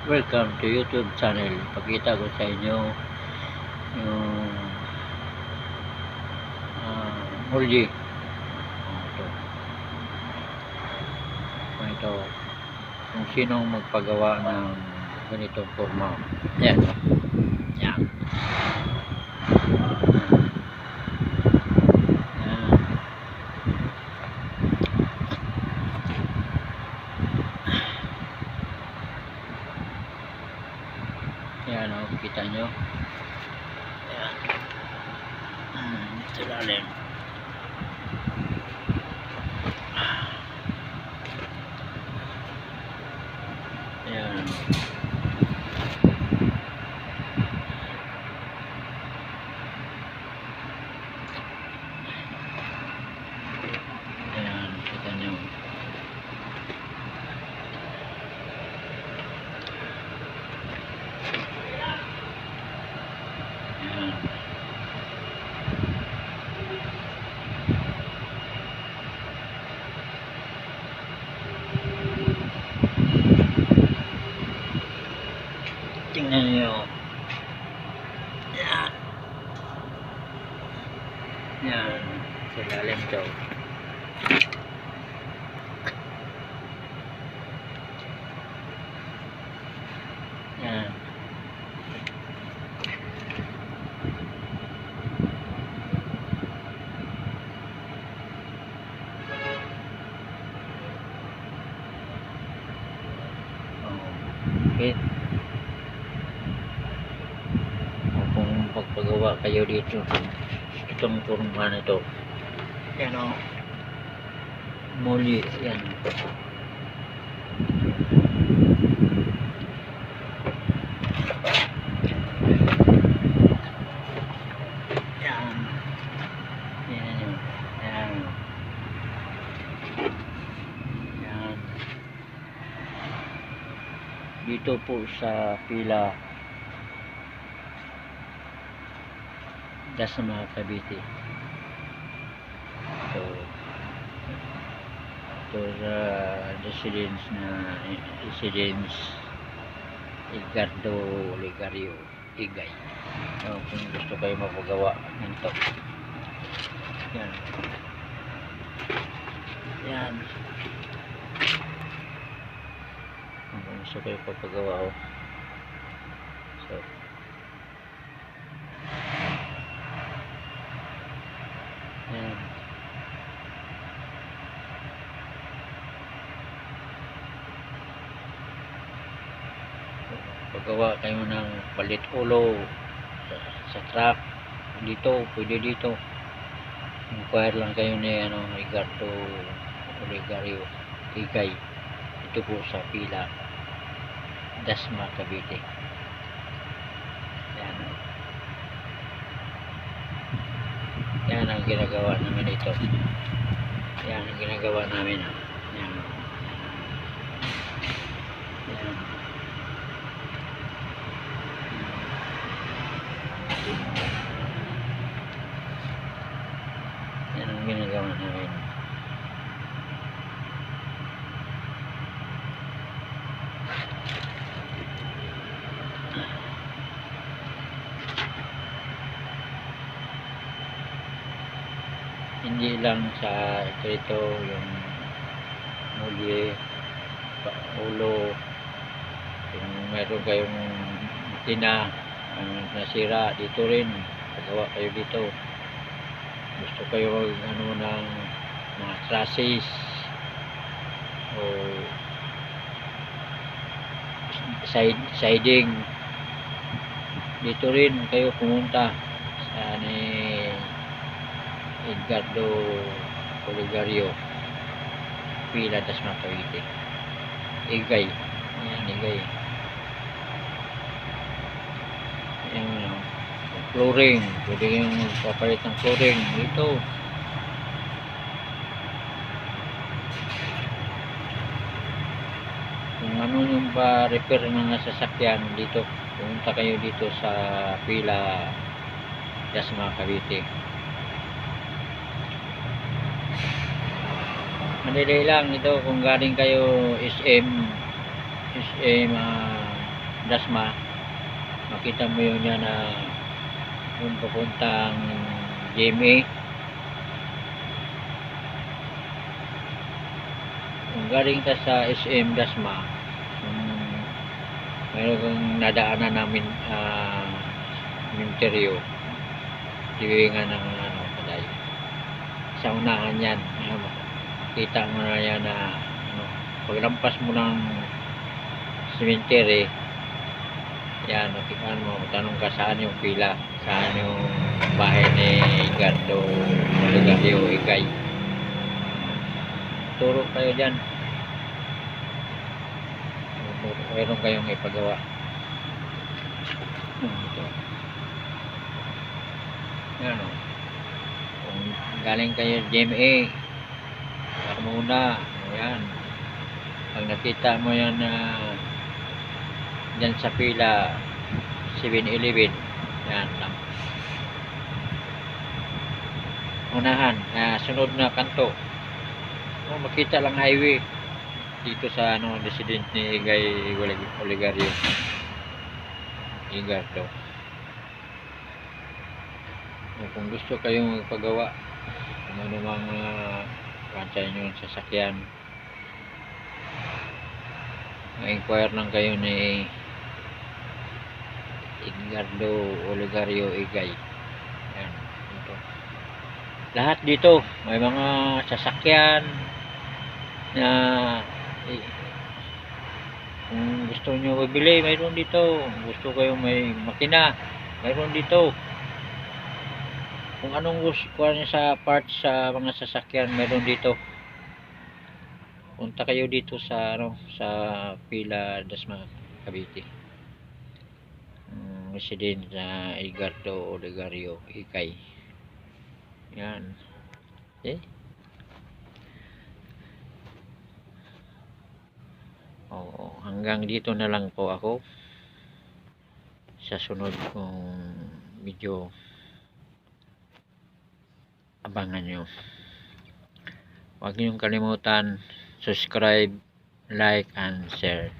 Welcome to YouTube channel. Pakita ko sa inyo yung mulye. Ito kung sinong magpagawa ng ganitong forma. Yan. Yan. Yan o, kita nyo. Yan. Ito lalim. Yan. Yan, kita nyo. Yan. Tingnan nyo. Yan. Yan. Sa lalim to. Yan. Okay. Kung pagpagawa kayo dito, itong forma nito, yan o, mulye, yan. Yan. Yan yun. Yan. Yan. Dito po sa pila Dasma Cavite. Ito sa residence Edgardo Olegario Igay. So, kung gusto kayo mapagawa nito, yan. Yan. Kung gusto kayo papagawa, so yan. Pagawa kayo ng palit ulo sa truck dito, pwede dito. Inquire lang kayo ni Edgardo Olegario Igay. Ito po sa pila Dasma Cavite. Yan. Yan ang ginagawa namin ito. Yan ang ginagawa namin. Yan. Yan. Yan ang ginagawa namin. Hindi lang sa ito yung mulye, ulo, kung meron kayong tina nasira dito rin, pagawa kayo dito. Gusto kayo ng mga chassis o siding, dito rin kayo pumunta sa Edgardo Olegario pila Dasma Cavite Igay. Ayan, Igay. Ayan, flooring, pwede yung papalit ng flooring dito. Kung ano yung pa-repair ng mga sasakyan dito, pumunta kayo dito sa pila Dasma Cavite. Madali lang ito kung galing kayo SM Dasma, makita mo yun yan na yung papuntang GMA. Kung galing ka sa SM Dasma, mayroon kang nadaanan namin interior, tiwingan ng ano, palay. Sa unahan yan, kita mo na yan na ano, paglampas mo ng cemetery, yan, makikita mo, tanong ka saan yung pila, saan yung bahay ni Gardo Olegario Ikay. Turo kayo dyan, mayroon kayong ipagawa. Ito. Yan o. Kung galing kayo GMA, Carmona, ayan. Pag nakita mo yan na dyan sa pila 7-Eleven, yan lang. Unahan, sunod na kanto. Makita lang highway dito sa ano, resident ni Igay Olegario Igardo. Kung gusto kayong magpagawa kung ano mang kansya nyo sa sasakyan, ma-inquire lang kayo ni Igardo Olegario Igay. Yan, ito. Lahat dito may mga sasakyan na kung gusto nyo bibili, mayroon dito. Gusto kayo may makina, mayroon dito. Kung anong gusto nyo sa parts sa mga sasakyan, mayroon dito. Punta kayo dito sa ano, sa Pila Dasma, Cavite. Resident na Igardo Olegario Ikay. Yan. Okay? Oo, hanggang dito na lang po ako sa sunod kong video. Abangan nyo. Huwag niyong kalimutan subscribe, like and share.